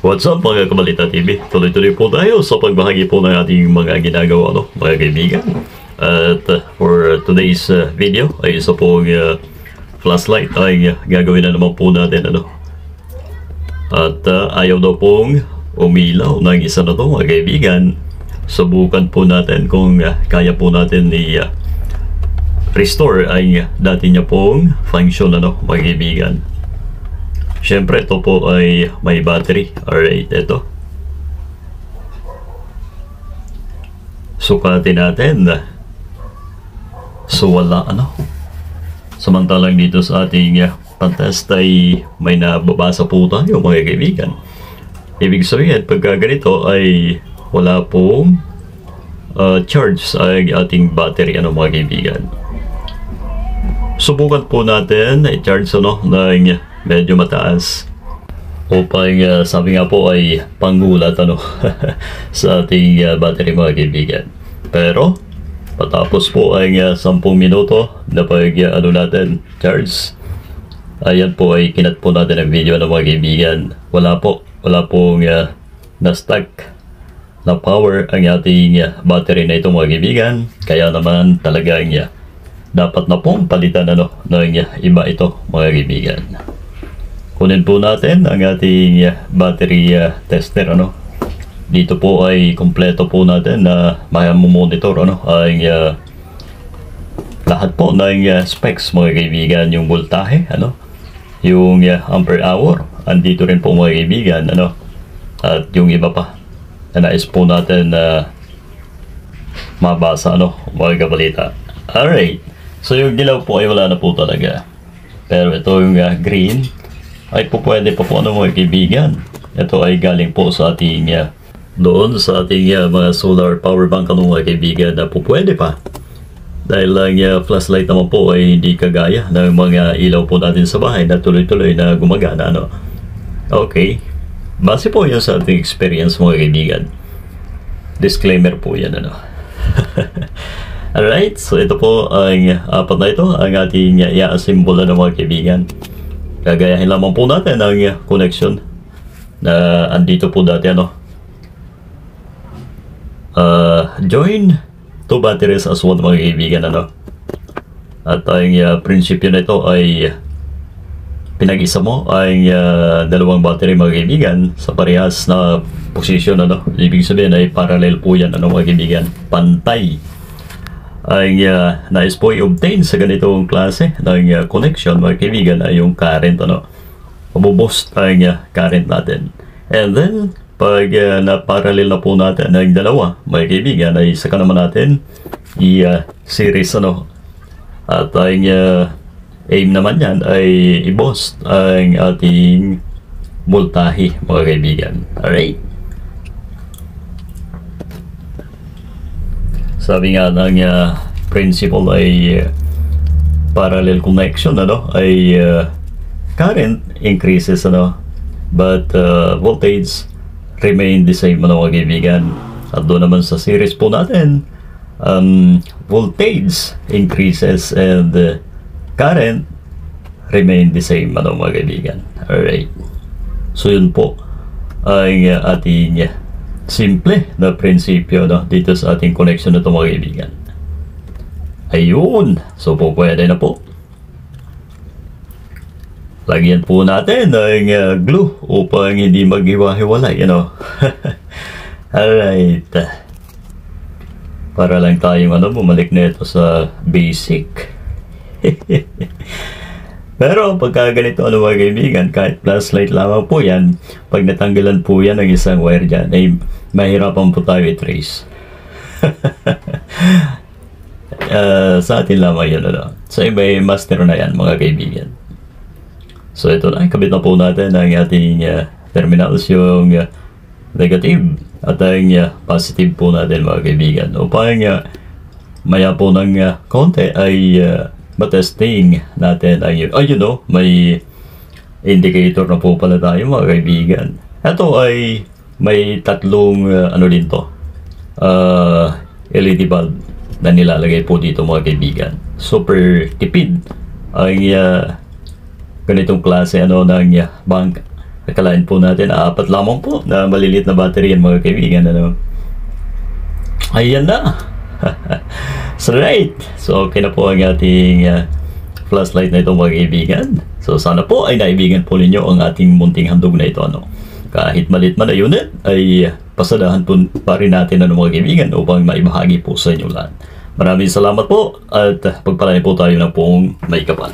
What's up mga Kabalita TV? Tuloy-tuloy po tayo sa pagbahagi po ng ating mga ginagawa, mga kaibigan. At for today's video ay isa pong flashlight ay gagawin na naman po natin. At ayaw daw pong umilaw ng isa na to mga kaibigan. Subukan po natin kung kaya po natin restore ay dati niya pong function mga kaibigan. Siyempre, ito po ay may battery. Alright, ito. Sukatin natin. So, wala, Samantalang dito sa ating pantest ay may nababasa po tayo, mga kaibigan. Ibig sabihin, pagka ganito ay wala pong charge sa ating battery, mga kaibigan. Subukan po natin i-charge, ng medyo mataas upang sabi nga po ay panggulat sa ating battery mga kaibigan. Pero patapos po ay 10 minuto na pag natin charge, ayan po ay kinat po natin ang video ng mga kaibigan. Wala pong na-stuck na power ang ating battery na ito mga kaibigan. Kaya naman talagang dapat na pong palitan ng iba ito mga kaibigan. Kunin po natin ang ating battery tester. Dito po ay kompleto po natin na monitor ang lahat po ng specs mga kaibigan. Yung voltahe, yung ampere hour, andito rin po mga kaibigan, at yung iba pa na nais po natin na mabasa mga kabalita. Alright, so yung dilaw po ay wala na po talaga, pero ito yung green ay po pwede pa po mga kaibigan. Ito ay galing po sa ating doon sa ating mga solar power bank mga kaibigan na po pwede pa. Dahil lang flashlight naman po ay hindi kagaya ng mga ilaw po natin sa bahay na tuloy-tuloy na gumagana. Okay, base po yan sa ating experience mga kaibigan. Disclaimer po yan. Alright, so ito po ang apat na ito ang ating i-assemble ng mga kaibigan. Gagayahin lamang po natin ang connection na andito po dati join two batteries as one mga kaibigan. At ang prinsipyo na ito ay pinag-isa mo ang dalawang battery mga kaibigan sa parehas na position. Ibig sabihin ay parallel po yan mga kaibigan, pantay. Ang nais po i-obtain sa ganitong klase ng connection mga kaibigan ay yung current, mabuboost ang current natin. And then pag na-parallel na po natin ang dalawa mga kaibigan ay saka naman natin i-series at ang aim naman yan ay i-boost ang ating voltahe mga kaibigan. Alright, sabi nga ng principle ay parallel connection ay current increases but voltage remain the same mga kaibigan. At doon naman sa series po natin, voltage increases and current remain the same mga kaibigan. Alright, so yun po ang ating simple na prinsipyo dito sa ating connection na ito mga kaibigan. Ayun, so po pwede na po. Lagyan po natin ng glue upang hindi maghiwa-hiwalay, Alright, para lang tayong bumalik na ito sa basic. Pero pagka ganito mga kaibigan, kahit flashlight lamang po yan, pag natanggalan po yan ng isang wire dyan, ay mahirapan po tayo i-trace. Sa atin lamang yan, sa iba ay master na yan mga kaibigan. So ito na, kabit na po natin ang ating terminals, yung negative at ang positive po natin mga kaibigan, upang maya po ng konti ay matesting natin ang may indicator na po pala tayo mga kaibigan. Ito ay may tatlong din to, LED bulb na nilalagay po dito mga kaibigan. Super tipid ang ganitong klase ng bank Akalain po natin, apat lamang po na maliliit na battery yan mga kaibigan. Ano? Ayan na. So right. So okay na po ang ating flashlight na ito mga kaibigan. So sana po ay naibigan po ninyo ang ating munting handog na ito. Ano? Kahit maliit man na unit, ay pasadahan po pa rin natin ano, mga kaibigan upang maibahagi po sa inyo lahat. Maraming salamat po at pagpalain po tayo ng poong may kapal.